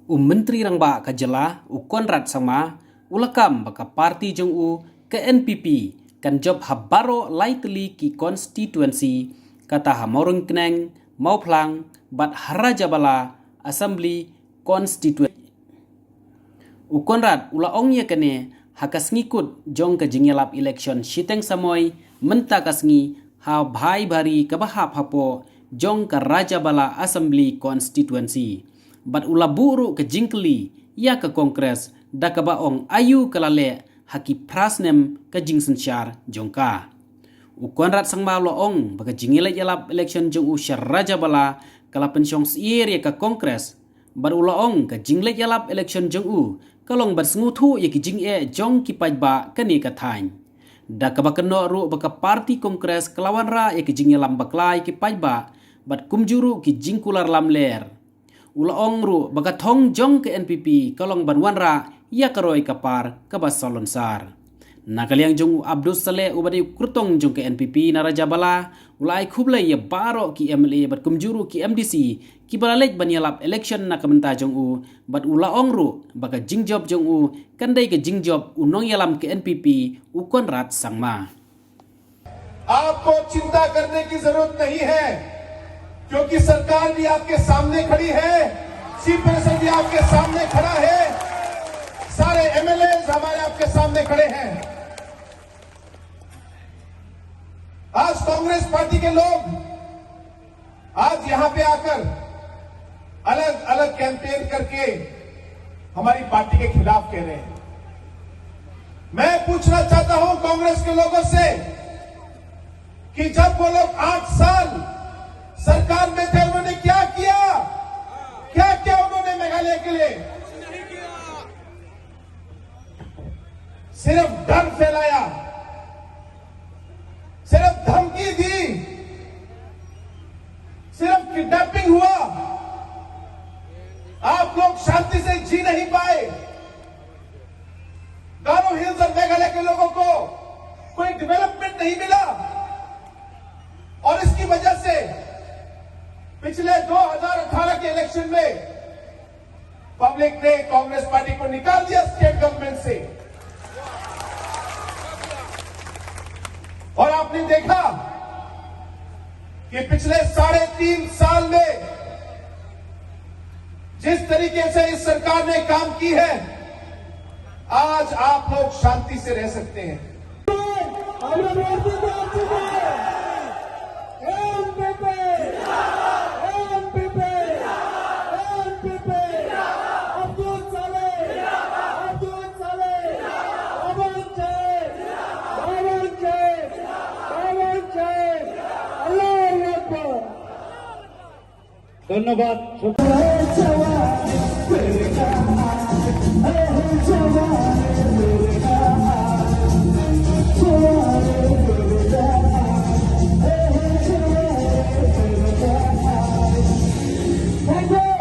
Menteri Rangba ka jela Conrad sama ulakam baka parti jong ke NPP kan job habaro lightly ki Constituency kata hamorung keneng mau plang bat haraja bala Assembly Constituency. Conrad ula ongye kene hakas ngikut jong ke jingelap election shiteng samoy menta kasngi ha bhai bari kabahap hapo jong ka raja bala Assembly Constituency. Bat ula buru ke jingkeli ya ke Kongres da ka baong ayu kalale haki prasnem ke jing sensyar jongka. Conrad sang malo ong baka jingile yalap election jong syar raja bala kala pensyong siir ya ke Kongres. Bat ula ong ke jingle yalap election jong kalong bat sengutu ya ki jing jong ki pajba kani katany. Da ka bakeno ru baka parti Kongres kelawan ra ya ki jing yalam baklai ki pajba bat kumjuru ki jingkular lamler. Ula ong ru baka thong jong ke NPP kalong banwan ra ya karoi kapar kabas solonsar. Nakaliang jong Abdul Saleh ubadi kurtong jong ke NPP na raja bala ulai khublai ya baroh ki MLA bat kumjuru ki MDC ki balalek banyalap election na kamenta jong bat ula ong ru baka jingjob jong kandai ke jingjob unong yalam ke NPP Conrad sangma. आपको चिंता करने की जरूरत नहीं है क्योंकि सरकार भी आपके सामने खड़ी है, चीफ मिनिस्टर भी आपके सामने खड़ा है, सारे एमएलए हमारे आपके सामने खड़े हैं। आज कांग्रेस पार्टी के लोग आज यहां पे आकर अलग अलग कैंपेन करके हमारी पार्टी के खिलाफ कह रहे हैं। मैं पूछना चाहता हूं कांग्रेस के लोगों से कि जब वो लोग 8 साल सरकार में थे उन्होंने क्या किया, क्या किया उन्होंने मेघालय के लिए? सिर्फ डर फैलाया, सिर्फ धमकी दी, सिर्फ किडनैपिंग हुआ, आप लोग शांति से जी नहीं पाए। बारोह हिल्स और मेघालय के लोगों को कोई डेवलपमेंट नहीं मिला और इसकी वजह से पिछले 2018 के इलेक्शन में पब्लिक ने कांग्रेस पार्टी को निकाल दिया स्टेट गवर्नमेंट से। और आपने देखा कि पिछले 3.5 साल में जिस तरीके से इस सरकार ने काम की है, आज आप लोग शांति से रह सकते हैं। धन्यवाद। Thank you.